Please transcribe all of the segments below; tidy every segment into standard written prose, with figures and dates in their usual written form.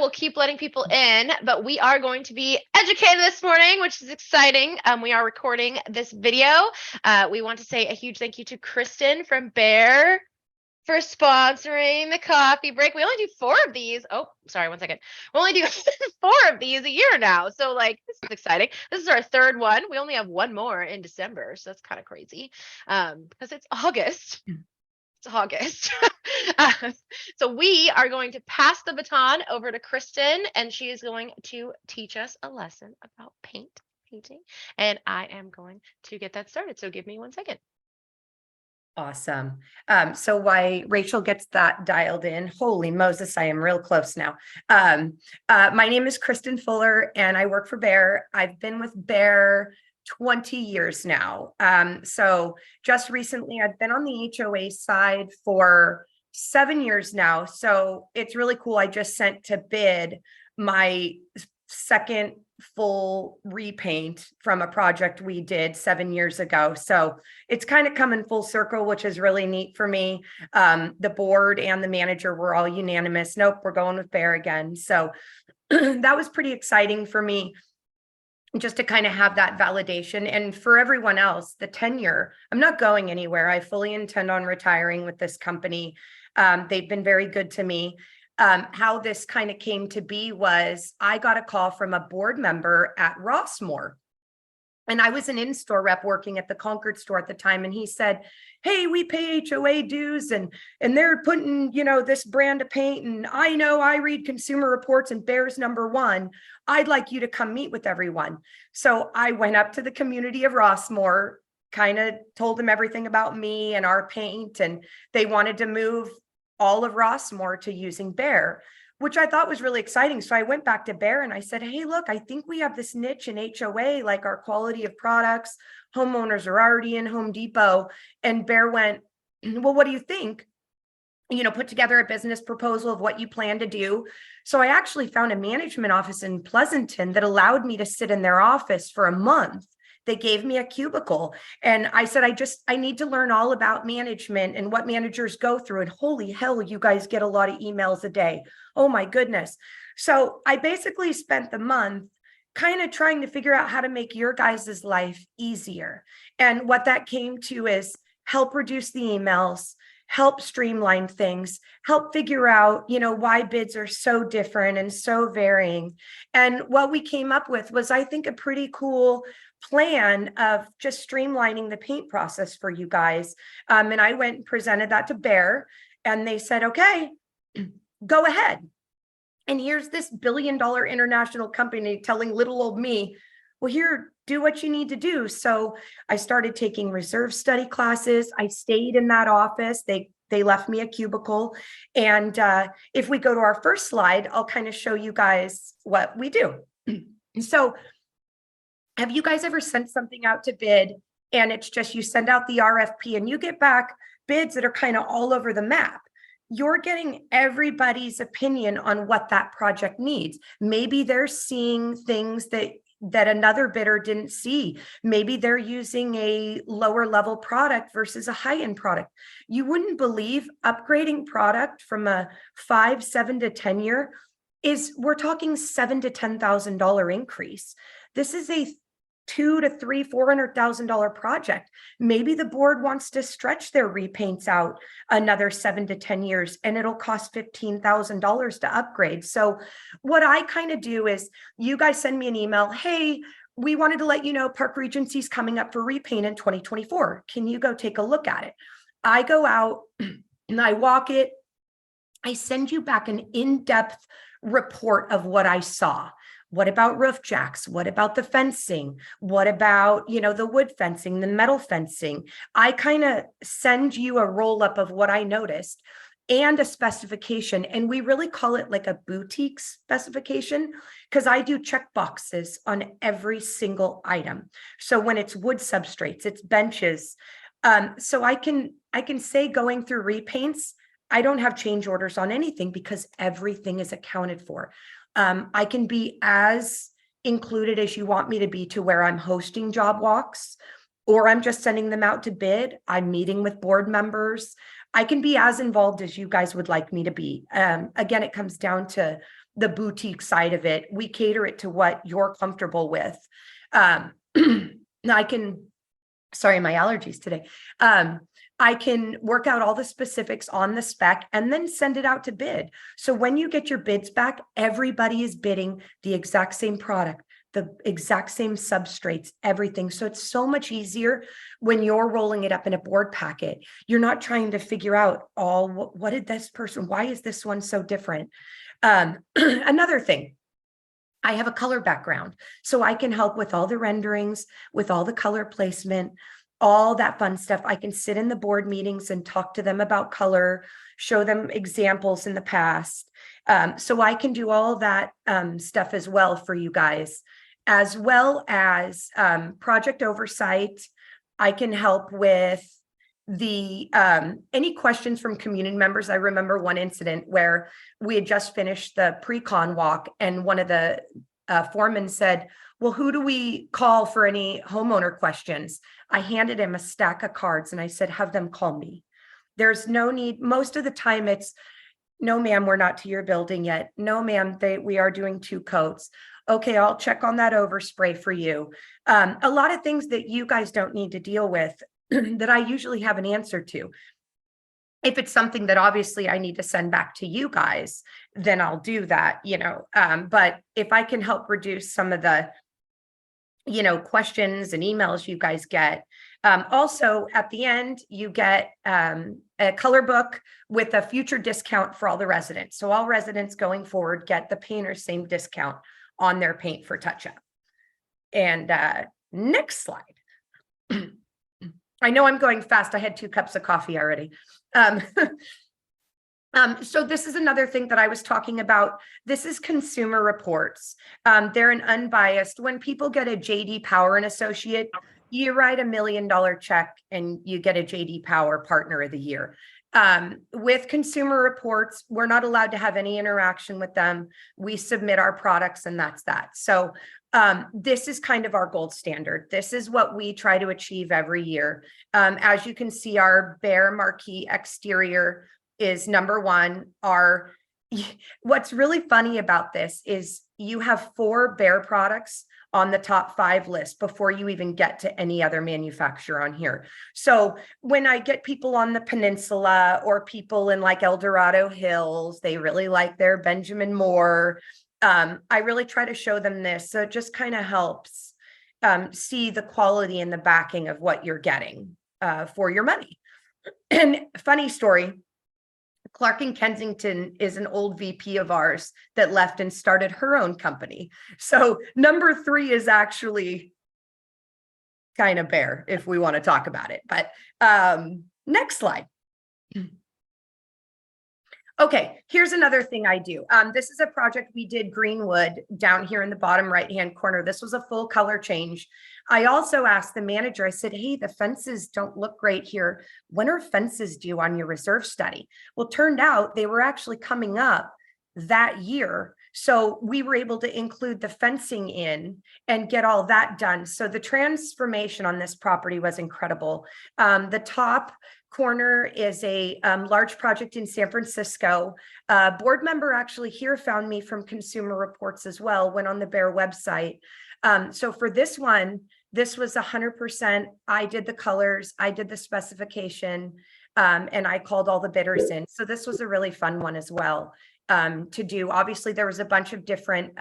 will keep letting people in, but we are going to be educated this morning, which is exciting. We are recording this video. We want to say a huge thank you to Kristen from Behr for sponsoring the coffee break. We only do 4 of these. Oh, sorry, 1 second. We only do 4 of these a year now. So like, this is exciting. This is our 3rd one. We only have 1 more in December. So that's kind of crazy because it's August. It's August. So we are going to pass the baton over to Kristen, and she is going to teach us a lesson about painting. And I am going to get that started. So give me 1 second. Awesome. So while Rachel gets that dialed in, holy Moses, I am real close now. My name is Kristen Fuller, and I work for Behr. I've been with Behr 20 years now. So just recently, I've been on the HOA side for 7 years now. So it's really cool. I just sent to bid my 2nd full repaint from a project we did 7 years ago. So it's kind of coming full circle, which is really neat for me. The board and the manager were all unanimous. Nope, we're going with Behr again. So that was pretty exciting for me, just to kind of have that validation. And for everyone else, the tenure, I'm not going anywhere. I fully intend on retiring with this company. They've been very good to me. How this kind of came to be was I got a call from a board member at Rossmore. And I was an in-store rep working at the Concord store at the time. And he said, hey, we pay HOA dues and they're putting, this brand of paint. And I know I read consumer reports and Behr's #1. I'd like you to come meet with everyone. So I went up to the community of Rossmore, kind of told them everything about me and our paint. And they wanted to move all of Rossmore to using Behr, which I thought was really exciting. So I went back to Behr and I said, hey, look, I think we have this niche in HOA, like our quality of products. Homeowners are already in Home Depot. And Behr went, well, what do you think? Put together a business proposal of what you plan to do. So I actually found a management office in Pleasanton that allowed me to sit in their office for a month. They gave me a cubicle and I said, I need to learn all about management and what managers go through. And holy hell, you guys get a lot of emails a day. Oh my goodness. So I basically spent the month kind of trying to figure out how to make your guys' life easier. And what that came to is help reduce the emails, help streamline things, help figure out, why bids are so different and so varying. And what we came up with was, I think, a pretty cool plan of just streamlining the paint process for you guys. And I went and presented that to Behr, and they said, okay, go ahead. And here's this billion-dollar international company telling little old me, well, here, do what you need to do. So I started taking reserve study classes. I stayed in that office. They left me a cubicle. And if we go to our first slide, I'll kind of show you guys what we do. So have you guys ever sent something out to bid and it's just you send out the RFP and you get back bids that are kind of all over the map? You're getting everybody's opinion on what that project needs. Maybe they're seeing things that another bidder didn't see. Maybe they're using a lower level product versus a high-end product. You wouldn't believe upgrading product from a 5, 7 to 10 year we're talking $7,000 to $10,000 increase. This is a $200,000 to $300,000, $400,000 project. Maybe the board wants to stretch their repaints out another 7 to 10 years, and it'll cost $15,000 to upgrade. So what I kind of do is you guys send me an email. Hey, we wanted to let you know Park Regency's coming up for repaint in 2024. Can you go take a look at it? I go out and I walk it. I send you back an in-depth report of what I saw. What about roof jacks? What about the fencing? What about, the wood fencing, the metal fencing? I kind of send you a roll up of what I noticed and a specification. And we really call it like a boutique specification because I do check boxes on every single item. So when it's wood substrates, it's benches. So I can say going through repaints, I don't have change orders on anything because everything is accounted for. I can be as included as you want me to be to where I'm hosting job walks or I'm just sending them out to bid. I'm meeting with board members. I can be as involved as you guys would like me to be. Again, it comes down to the boutique side of it. We cater it to what you're comfortable with. I can, sorry, my allergies today. I can work out all the specifics on the spec and then send it out to bid. So when you get your bids back, everybody is bidding the exact same product, the exact same substrates, everything. So it's so much easier when you're rolling it up in a board packet. You're not trying to figure out what did this person, why is this one so different? Another thing, I have a color background, so I can help with all the renderings, with all the color placement, all that fun stuff. I can sit in the board meetings and talk to them about color, show them examples in the past. So I can do all that stuff as well for you guys, as well as project oversight. I can help with the any questions from community members. I remember one incident where we had just finished the pre-con walk and one of the foremen said, well, who do we call for any homeowner questions? I handed him a stack of cards and I said, have them call me. There's no need. Most of the time it's, no, ma'am, we're not to your building yet. No, ma'am, we are doing 2 coats. Okay, I'll check on that overspray for you. A lot of things that you guys don't need to deal with that I usually have an answer to. If it's something that obviously I need to send back to you guys, then I'll do that, but if I can help reduce some of the, questions and emails you guys get. Also at the end, you get a color book with a future discount for all the residents. So all residents going forward get the painter's same discount on their paint for touch-up. And next slide. I know I'm going fast. I had 2 cups of coffee already. So this is another thing that I was talking about. This is consumer reports. They're an unbiased. When people get a JD Power and Associate, you write $1 million check and you get a JD Power Partner of the Year. With consumer reports, we're not allowed to have any interaction with them. We submit our products and that's that. So this is kind of our gold standard. This is what we try to achieve every year. As you can see, our Behr marquee exterior is #1. What's really funny about this is you have 4 Behr products on the top 5 list before you even get to any other manufacturer on here. So when I get people on the peninsula or people in like El Dorado Hills, they really like their Benjamin Moore. I really try to show them this. So it just kind of helps see the quality and the backing of what you're getting for your money. And funny story, Clark in Kensington is an old VP of ours that left and started her own company. So #3 is actually kind of Behr if we want to talk about it. But next slide. Okay, here's another thing I do. This is a project we did Greenwood down here in the bottom right-hand corner. This was a full color change. I also asked the manager, I said, hey, the fences don't look great here. When are fences due on your reserve study? Well, turned out they were actually coming up that year. So we were able to include the fencing in and get all that done. So the transformation on this property was incredible. The top corner is a large project in San Francisco. A board member actually here found me from Consumer Reports as well, went on the Behr website. So for this one, this was 100%. I did the colors, I did the specification, and I called all the bidders in. So this was a really fun one as well to do. Obviously, there was a bunch of different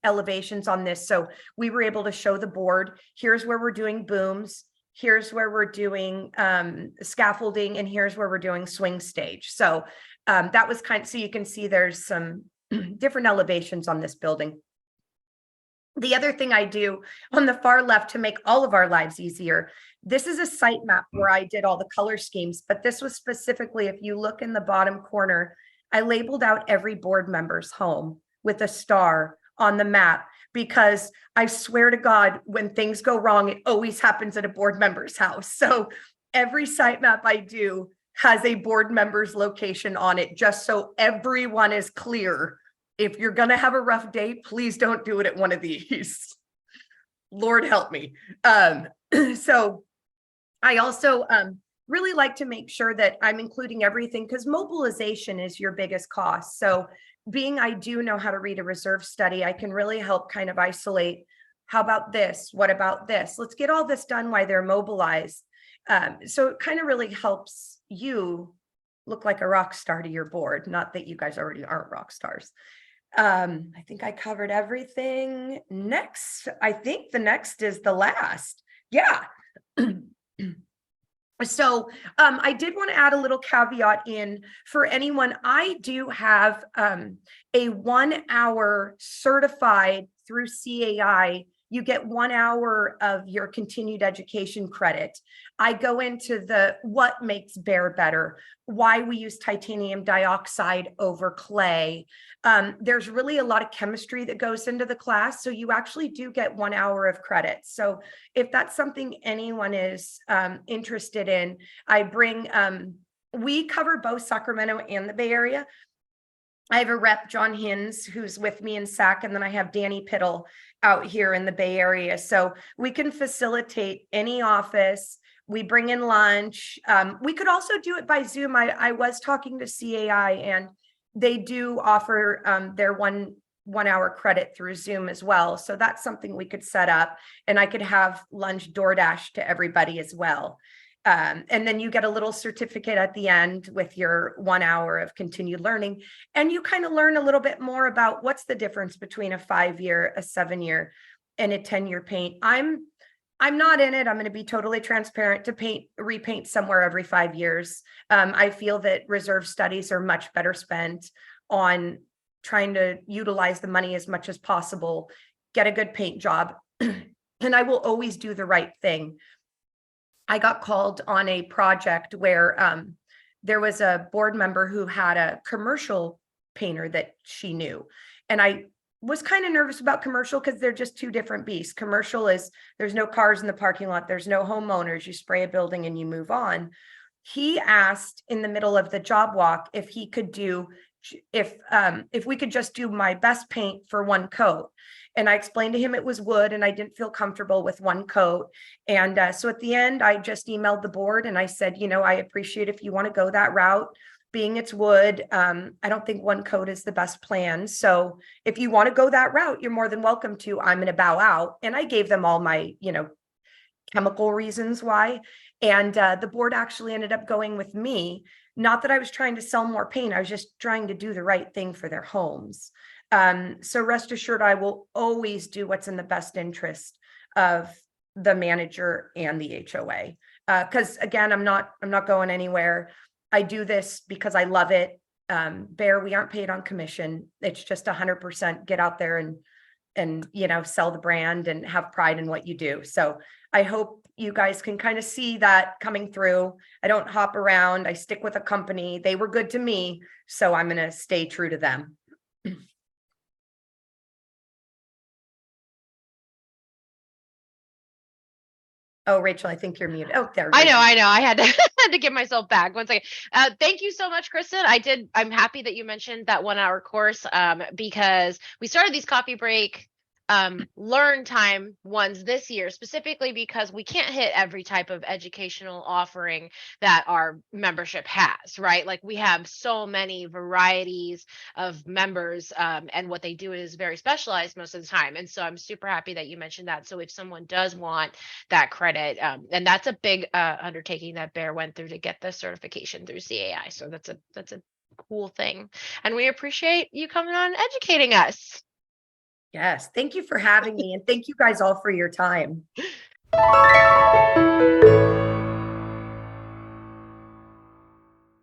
elevations on this. So we were able to show the board, here's where we're doing booms, here's where we're doing scaffolding, and here's where we're doing swing stage. So that was kind of, so you can see there's some different elevations on this building. The other thing I do on the far left to make all of our lives easier, this is a site map where I did all the color schemes, but this was specifically, if you look in the bottom corner, I labeled out every board member's home with a star on the map, because I swear to God, when things go wrong, it always happens at a board member's house. So every site map I do has a board member's location on it, just so everyone is clear. If you're going to have a rough day, please don't do it at one of these. Lord help me. So I also really like to make sure that I'm including everything, because mobilization is your biggest cost. So being I do know how to read a reserve study, I can really help kind of isolate, how about this? What about this? Let's get all this done while they're mobilized. So it kind of really helps you look like a rock star to your board. Not that you guys already aren't rock stars. I think I covered everything. Next, I think the next is the last. Yeah. So I did want to add a little caveat in for anyone. I do have a 1 hour certified through CAI. You get 1 hour of your continued education credit. I go into the what makes Behr better, why we use titanium dioxide over clay. There's really a lot of chemistry that goes into the class. So you actually do get 1 hour of credit. So if that's something anyone is interested in, I bring, we cover both Sacramento and the Bay Area. I have a rep, John Hins, who's with me in SAC, and then I have Danny Piddle out here in the Bay Area. So we can facilitate any office. We bring in lunch. We could also do it by Zoom. I was talking to CAI, and they do offer their one hour credit through Zoom as well. So that's something we could set up, and I could have lunch DoorDash to everybody as well. And then you get a little certificate at the end with your 1 hour of continued learning. And you kind of learn a little bit more about what's the difference between a 5-year, a 7-year, and a 10-year paint. I'm not in it. I'm going to be totally transparent to repaint somewhere every 5 years. I feel that reserve studies are much better spent on trying to utilize the money as much as possible, get a good paint job, and I will always do the right thing. I got called on a project where there was a board member who had a commercial painter that she knew. And I was kind of nervous about commercial because they're just two different beasts. Commercial is there's no cars in the parking lot. There's no homeowners. You spray a building and you move on. He asked in the middle of the job walk if he could do, if we could just do my best paint for one coat. And I explained to him it was wood and I didn't feel comfortable with one coat. And so at the end, I just emailed the board and I said, you know, I appreciate if you want to go that route, being it's wood. I don't think one coat is the best plan. So if you want to go that route, you're more than welcome to. I'm going to bow out. And I gave them all my, chemical reasons why. And the board actually ended up going with me. Not that I was trying to sell more paint. I was just trying to do the right thing for their homes. So rest assured, I will always do what's in the best interest of the manager and the HOA. Because again, I'm not going anywhere. I do this because I love it. Behr, we aren't paid on commission. It's just 100% get out there and sell the brand and have pride in what you do. So I hope you guys can kind of see that coming through. I don't hop around. I stick with a company. They were good to me, so I'm going to stay true to them. Oh, Rachel, I think you're muted. Oh, there. I know. I had to had to get myself back. 1 second. Thank you so much, Kristen. I'm happy that you mentioned that 1 hour course because we started these coffee break learn time ones this year, specifically because we can't hit every type of educational offering that our membership has, right? Like we have so many varieties of members and what they do is very specialized most of the time. And so I'm super happy that you mentioned that. So if someone does want that credit, and that's a big undertaking that Behr went through to get the certification through CAI. So that's a cool thing. And we appreciate you coming on and educating us. Yes. Thank you for having me. And thank you guys all for your time.